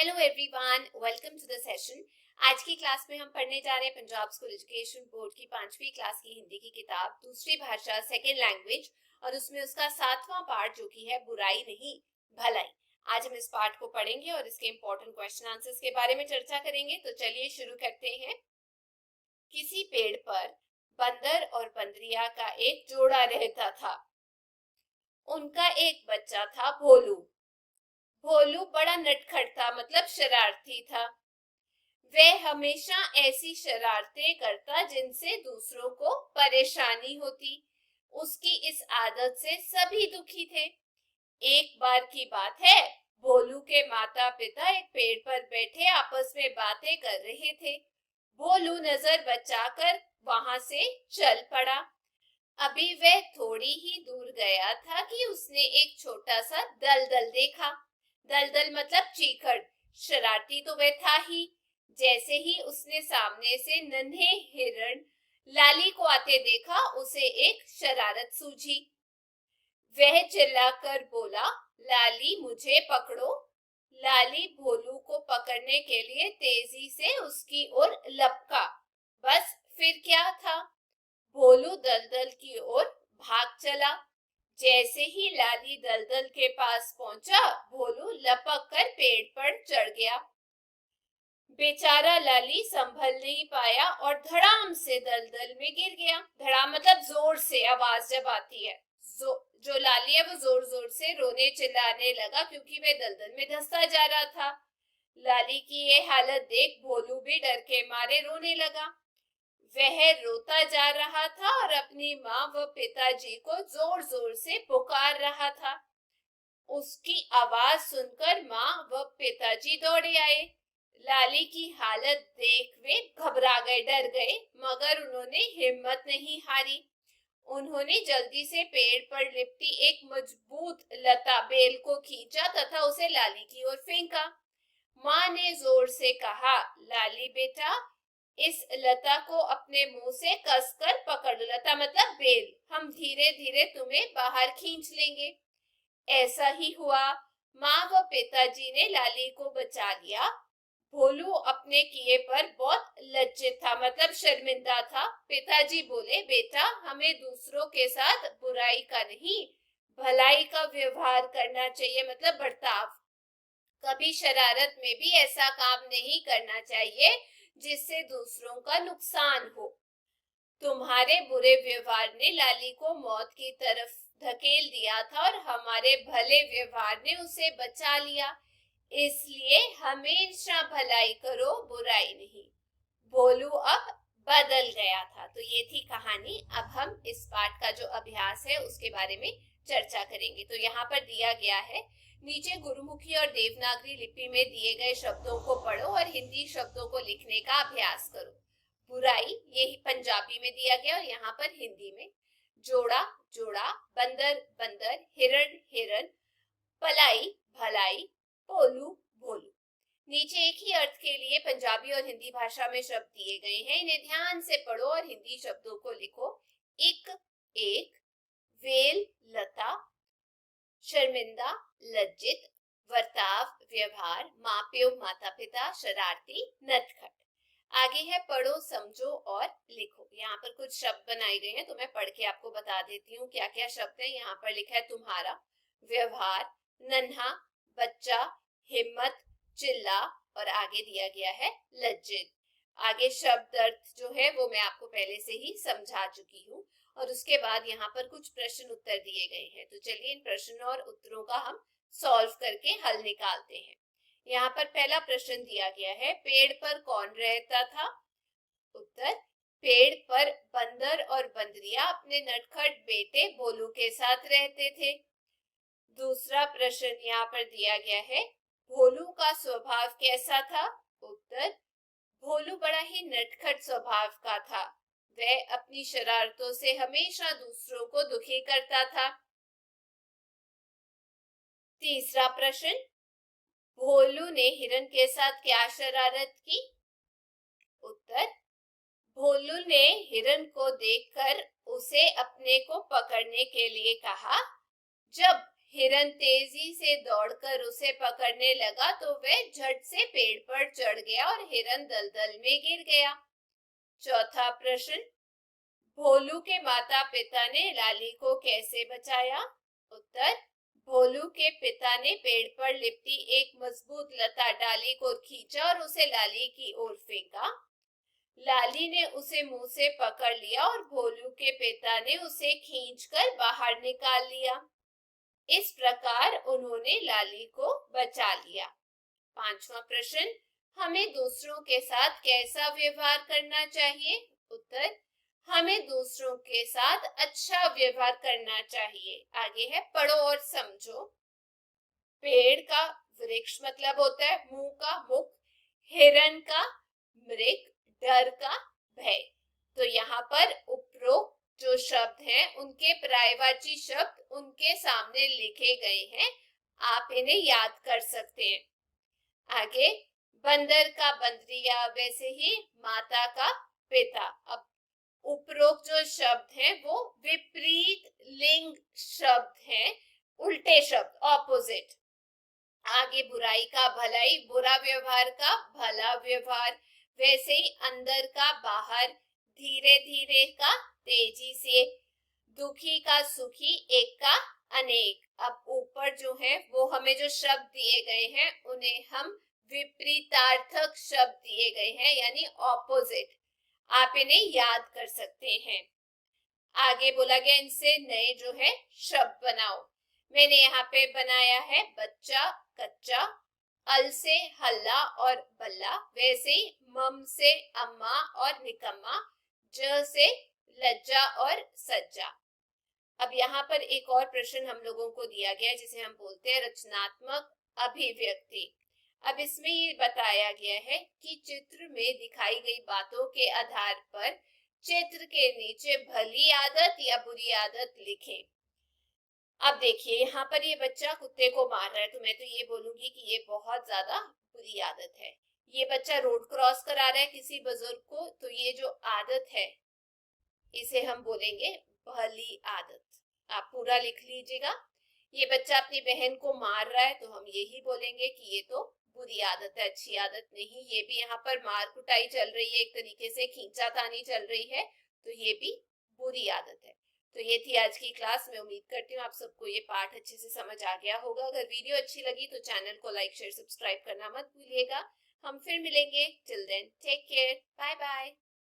Hello everyone, welcome to the session. आज की class में हम पढ़ने जा रहे हैं पंजाब स्कूल एजुकेशन बोर्ड की 5वीं क्लास की हिंदी की किताब दूसरी भाषा सेकेंड लैंग्वेज और उसमें उसका 7वां पार्ट जो कि है बुराई नहीं भलाई। आज हम इस पार्ट को पढ़ेंगे और इसके इंपॉर्टेंट क्वेश्चन आंसर्स के बारे में चर्चा करेंगे। तो चलिए शुरू करते हैं। किसी पेड़ पर बंदर और बंदरिया का एक जोड़ा रहता था। उनका एक बच्चा था भोलू। भोलू बड़ा नटखट था, मतलब शरारती था। वह हमेशा ऐसी शरारतें करता जिनसे दूसरों को परेशानी होती। उसकी इस आदत से सभी दुखी थे। एक बार की बात है, भोलू के माता पिता एक पेड़ पर बैठे आपस में बातें कर रहे थे। भोलू नजर बचाकर वहां से चल पड़ा। अभी वह थोड़ी ही दूर गया था कि उसने एक छोटा सा दलदल देखा। दलदल मतलब चीखड़। शरारती तो वह था ही। जैसे ही उसने सामने से नन्हे हिरण लाली को आते देखा, उसे एक शरारत सूझी। वह चिल्लाकर बोला, लाली मुझे पकड़ो। लाली भोलू को पकड़ने के लिए तेजी से उसकी ओर लपका। बस फिर क्या था, भोलू दलदल की ओर भाग चला। जैसे ही लाली दलदल के पास पहुंचा, भोलू लपक कर पेड़ पर चढ़ गया। बेचारा लाली संभल नहीं पाया और धड़ाम से दलदल में गिर गया। धड़ाम मतलब जोर से आवाज जब आती है। जो लाली है वो जोर जोर से रोने चिल्लाने लगा क्योंकि वह दलदल में धंसता जा रहा था। लाली की ये हालत देख भोलू भी डर के मारे रोने लगा। वह रोता जा रहा था और अपनी माँ व पिताजी को जोर जोर से पुकार रहा था। उसकी आवाज सुनकर माँ व पिताजी दौड़े आए। लाली की हालत देख वे घबरा गए, डर गए, मगर उन्होंने हिम्मत नहीं हारी। उन्होंने जल्दी से पेड़ पर लिपटी एक मजबूत लता बेल को खींचा तथा उसे लाली की ओर फेंका। माँ ने जोर से कहा, लाली बेटा, इस लता को अपने मुंह से कसकर पकड़ लो। लता मतलब बेल। हम धीरे धीरे तुम्हें बाहर खींच लेंगे। ऐसा ही हुआ। माँ व पिताजी ने लाली को बचा लिया। भोलू अपने किए पर बहुत लज्जित था, मतलब शर्मिंदा था। पिताजी बोले, बेटा, हमें दूसरों के साथ बुराई का नहीं भलाई का व्यवहार करना चाहिए, मतलब बर्ताव। कभी शरारत में भी ऐसा काम नहीं करना चाहिए जिससे दूसरों का नुकसान हो। तुम्हारे बुरे व्यवहार ने लाली को मौत की तरफ धकेल दिया था और हमारे भले व्यवहार ने उसे बचा लिया। इसलिए हमेशा भलाई करो, बुराई नहीं। भोलू अब बदल गया था। तो ये थी कहानी। अब हम इस पाठ का जो अभ्यास है उसके बारे में चर्चा करेंगे। तो यहाँ पर दिया गया है, नीचे गुरुमुखी और देवनागरी लिपि में दिए गए शब्दों को पढ़ो और हिंदी शब्दों को लिखने का अभ्यास करो। बुराई ये पंजाबी में दिया गया और यहाँ पर हिंदी में। जोड़ा जोड़ा, बंदर बंदर, हिरण हिरण, पलाई भलाई, भोलू भोलू। नीचे एक ही अर्थ के लिए पंजाबी और हिंदी भाषा में शब्द दिए गए हैं। इन्हें ध्यान से पढ़ो और हिंदी शब्दों को लिखो। एक एक, वेल लता, शर्मिंदा लज्जित, वर्ताव व्यवहार, माँ प्यो माता पिता, शरारती नटखट। आगे है पढ़ो समझो और लिखो। यहाँ पर कुछ शब्द बनाए गए हैं तो मैं पढ़ के आपको बता देती हूँ क्या क्या शब्द है। यहाँ पर लिखा है तुम्हारा, व्यवहार, नन्हा, बच्चा, हिम्मत, चिल्ला और आगे दिया गया है लज्जित। आगे शब्द अर्थ जो है वो मैं आपको पहले से ही समझा चुकी हूँ और उसके बाद यहाँ पर कुछ प्रश्न उत्तर दिए गए हैं। तो चलिए इन प्रश्न और उत्तरों का हम सॉल्व करके हल निकालते हैं। यहाँ पर पहला प्रश्न दिया गया है, पेड़ पर कौन रहता था? उत्तर, पेड़ पर बंदर और बंदरिया अपने नटखट बेटे भोलू के साथ रहते थे। दूसरा प्रश्न यहाँ पर दिया गया है, भोलू का स्वभाव कैसा था? उत्तर, भोलू बड़ा ही नटखट स्वभाव का था। वह अपनी शरारतों से हमेशा दूसरों को दुखी करता था। तीसरा प्रश्न, भोलू ने हिरण के साथ क्या शरारत की? उत्तर, भोलू ने हिरण को देखकर उसे अपने को पकड़ने के लिए कहा। जब हिरन तेजी से दौड़कर उसे पकड़ने लगा तो वह झट से पेड़ पर चढ़ गया और हिरन दलदल में गिर गया। चौथा प्रश्न, भोलू के माता पिता ने लाली को कैसे बचाया? उत्तर, भोलू के पिता ने पेड़ पर लिपटी एक मजबूत लता डाली को खींचा और उसे लाली की ओर फेंका। लाली ने उसे मुंह से पकड़ लिया और भोलू के पिता ने उसे खींचकर बाहर निकाल लिया। इस प्रकार उन्होंने लाली को बचा लिया। पांचवा प्रश्न, हमें दूसरों के साथ कैसा व्यवहार करना चाहिए? उत्तर, हमें दूसरों के साथ अच्छा व्यवहार करना चाहिए। आगे है, पढ़ो और समझो। पेड़ का वृक्ष मतलब होता है मुंह का मुख, हिरन का मृग, डर का भय। तो यहाँ पर उपरोक्त जो शब्द हैं उनके पर्यायवाची शब्द उनके सामने लिखे गए हैं, आप इन्हें याद कर सकते हैं। आगे, बंदर का बंदरिया, वैसे ही माता का पिता। अब उपरोक्त जो शब्द हैं वो विपरीत लिंग शब्द हैं, उल्टे शब्द, ऑपोजिट। आगे, बुराई का भलाई, बुरा व्यवहार का भला व्यवहार, वैसे ही अंदर का बाहर, धीरे धीरे का तेजी से, दुखी का सुखी, एक का अनेक। अब ऊपर जो है वो हमें जो शब्द दिए गए हैं उन्हें हम विपरीतार्थक शब्द दिए गए हैं, यानी ऑपोजिट। आप इन्हें याद कर सकते हैं। आगे बोला गया इनसे नए जो है शब्द बनाओ। मैंने यहाँ पे बनाया है बच्चा, कच्चा, अल से हल्ला और बल्ला, वैसे ही मम से अम्मा और निकम्मा, ज से लज्जा और सज्जा। अब यहाँ पर एक और प्रश्न हम लोगों को दिया गया है जिसे हम बोलते हैं रचनात्मक अभिव्यक्ति। अब इसमें ये बताया गया है कि चित्र में दिखाई गई बातों के आधार पर चित्र के नीचे भली आदत या बुरी आदत लिखें। अब देखिए यहाँ पर ये बच्चा कुत्ते को मार रहा है, तो मैं तो ये बोलूंगी कि ये बहुत ज्यादा बुरी आदत है। ये बच्चा रोड क्रॉस करा रहा है किसी बुजुर्ग को, तो ये जो आदत है इसे हम बोलेंगे भली आदत। आप पूरा लिख लीजिएगा। ये बच्चा अपनी बहन को मार रहा है, तो हम यही बोलेंगे कि ये तो बुरी आदत है, अच्छी आदत नहीं। ये भी यहाँ पर मार कुटाई चल रही है, एक तरीके से खींचातानी चल रही है, तो ये भी बुरी आदत है। तो ये थी आज की क्लास। मैं उम्मीद करती हूँ आप सबको ये पाठ अच्छे से समझ आ गया होगा। अगर वीडियो अच्छी लगी तो चैनल को लाइक शेयर सब्सक्राइब करना मत भूलिएगा। हम फिर मिलेंगे। Till then take care, bye bye.